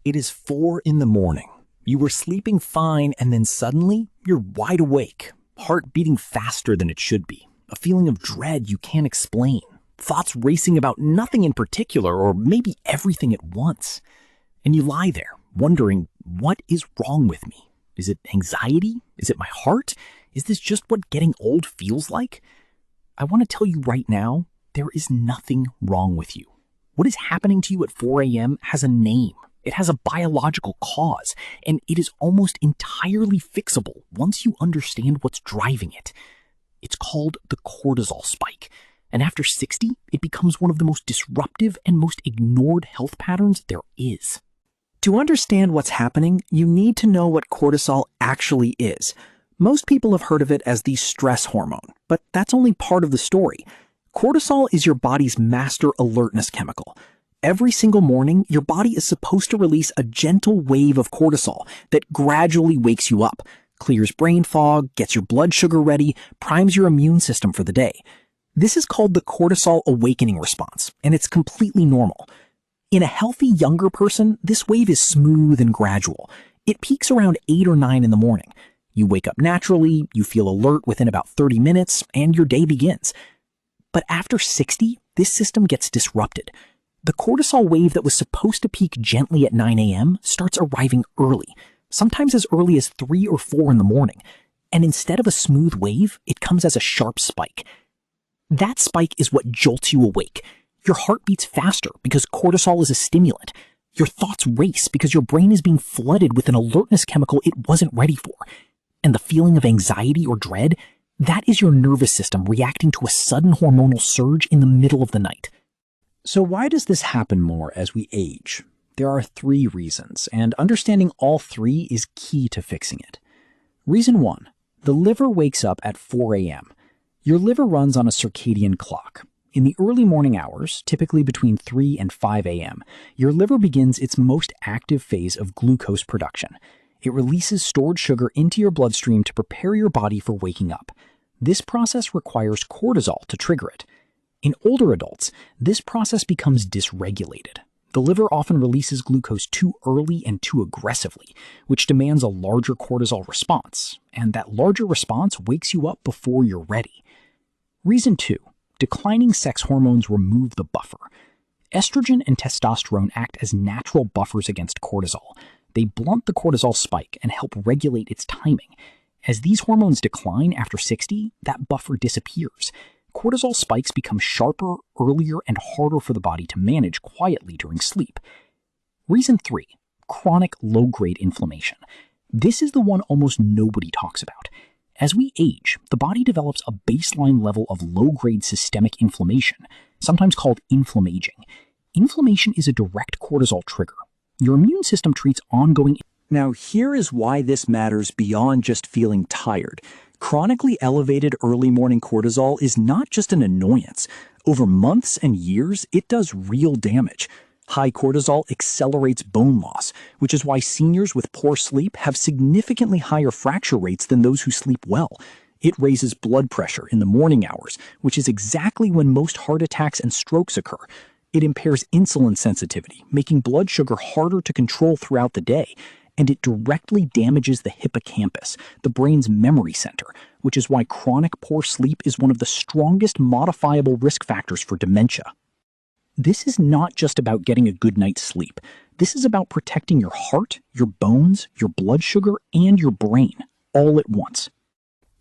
It is 4 in the morning. You were sleeping fine and then suddenly you're wide awake, heart beating faster than it should be, a feeling of dread you can't explain, thoughts racing about nothing in particular or maybe everything at once. And you lie there wondering, what is wrong with me? Is it anxiety? Is it my heart? Is this just what getting old feels like? I want to tell you right now, there is nothing wrong with you. What is happening to you at 4 a.m. has a name. It has a biological cause, and it is almost entirely fixable once you understand what's driving it. It's called the cortisol spike, and after 60, it becomes one of the most disruptive and most ignored health patterns there is. To understand what's happening, you need to know what cortisol actually is. Most people have heard of it as the stress hormone, but that's only part of the story. Cortisol is your body's master alertness chemical. Every single morning, your body is supposed to release a gentle wave of cortisol that gradually wakes you up, clears brain fog, gets your blood sugar ready, primes your immune system for the day. This is called the cortisol awakening response, and it's completely normal. In a healthy younger person, this wave is smooth and gradual. It peaks around 8 or 9 in the morning. You wake up naturally, you feel alert within about 30 minutes, and your day begins. But after 60, this system gets disrupted. The cortisol wave that was supposed to peak gently at 9 a.m. starts arriving early, sometimes as early as 3 or 4 in the morning. And instead of a smooth wave, it comes as a sharp spike. That spike is what jolts you awake. Your heart beats faster because cortisol is a stimulant. Your thoughts race because your brain is being flooded with an alertness chemical it wasn't ready for. And the feeling of anxiety or dread, that is your nervous system reacting to a sudden hormonal surge in the middle of the night. So why does this happen more as we age? There are 3 reasons, and understanding all 3 is key to fixing it. Reason 1, the liver wakes up at 4 a.m. Your liver runs on a circadian clock. In the early morning hours, typically between 3 and 5 a.m., your liver begins its most active phase of glucose production. It releases stored sugar into your bloodstream to prepare your body for waking up. This process requires cortisol to trigger it. In older adults, this process becomes dysregulated. The liver often releases glucose too early and too aggressively, which demands a larger cortisol response, and that larger response wakes you up before you're ready. Reason 2, declining sex hormones remove the buffer. Estrogen and testosterone act as natural buffers against cortisol. They blunt the cortisol spike and help regulate its timing. As these hormones decline after 60, that buffer disappears. Cortisol spikes become sharper, earlier, and harder for the body to manage quietly during sleep. Reason 3, chronic low-grade inflammation. This is the one almost nobody talks about. As we age, the body develops a baseline level of low-grade systemic inflammation, sometimes called inflammaging. Inflammation is a direct cortisol trigger. Your immune system treats ongoing. Now, here is why this matters beyond just feeling tired. Chronically elevated early morning cortisol is not just an annoyance. Over months and years, it does real damage. High cortisol accelerates bone loss, which is why seniors with poor sleep have significantly higher fracture rates than those who sleep well. It raises blood pressure in the morning hours, which is exactly when most heart attacks and strokes occur. It impairs insulin sensitivity, making blood sugar harder to control throughout the day. And it directly damages the hippocampus, the brain's memory center, which is why chronic poor sleep is one of the strongest modifiable risk factors for dementia. This is not just about getting a good night's sleep. This is about protecting your heart, your bones, your blood sugar, and your brain, all at once.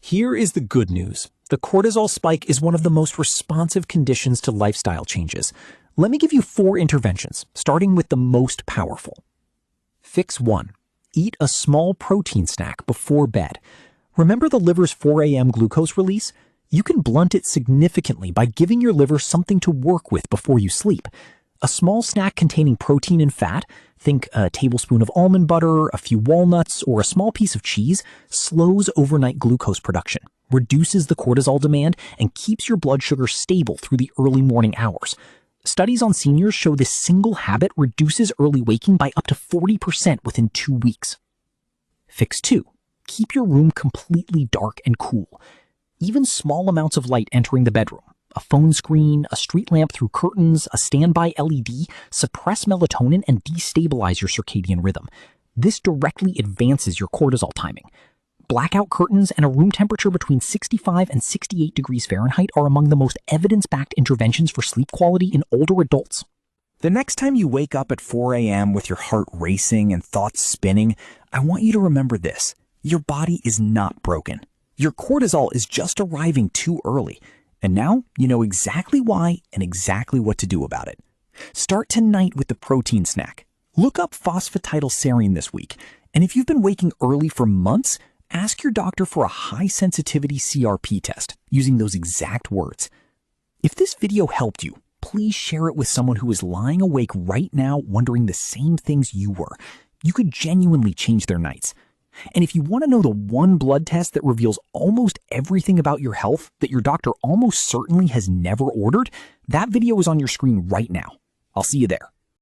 Here is the good news. The cortisol spike is one of the most responsive conditions to lifestyle changes. Let me give you 4 interventions, starting with the most powerful. Fix 1. Eat a small protein snack before bed. Remember the liver's 4 a.m. glucose release? You can blunt it significantly by giving your liver something to work with before you sleep. A small snack containing protein and fat, think a tablespoon of almond butter, a few walnuts, or a small piece of cheese, slows overnight glucose production, reduces the cortisol demand, and keeps your blood sugar stable through the early morning hours. Studies on seniors show this single habit reduces early waking by up to 40% within 2 weeks. Fix 2. Keep your room completely dark and cool. Even small amounts of light entering the bedroom, a phone screen, a street lamp through curtains, a standby LED, suppress melatonin and destabilize your circadian rhythm. This directly advances your cortisol timing. Blackout curtains and a room temperature between 65 and 68 degrees Fahrenheit are among the most evidence-backed interventions for sleep quality in older adults. The next time you wake up at 4 a.m. with your heart racing and thoughts spinning, I want you to remember this. Your body is not broken. Your cortisol is just arriving too early. And now you know exactly why and exactly what to do about it. Start tonight with the protein snack. Look up phosphatidylserine this week. And if you've been waking early for months, ask your doctor for a high-sensitivity CRP test using those exact words. If this video helped you, please share it with someone who is lying awake right now wondering the same things you were. You could genuinely change their nights. And if you want to know the one blood test that reveals almost everything about your health that your doctor almost certainly has never ordered, that video is on your screen right now. I'll see you there.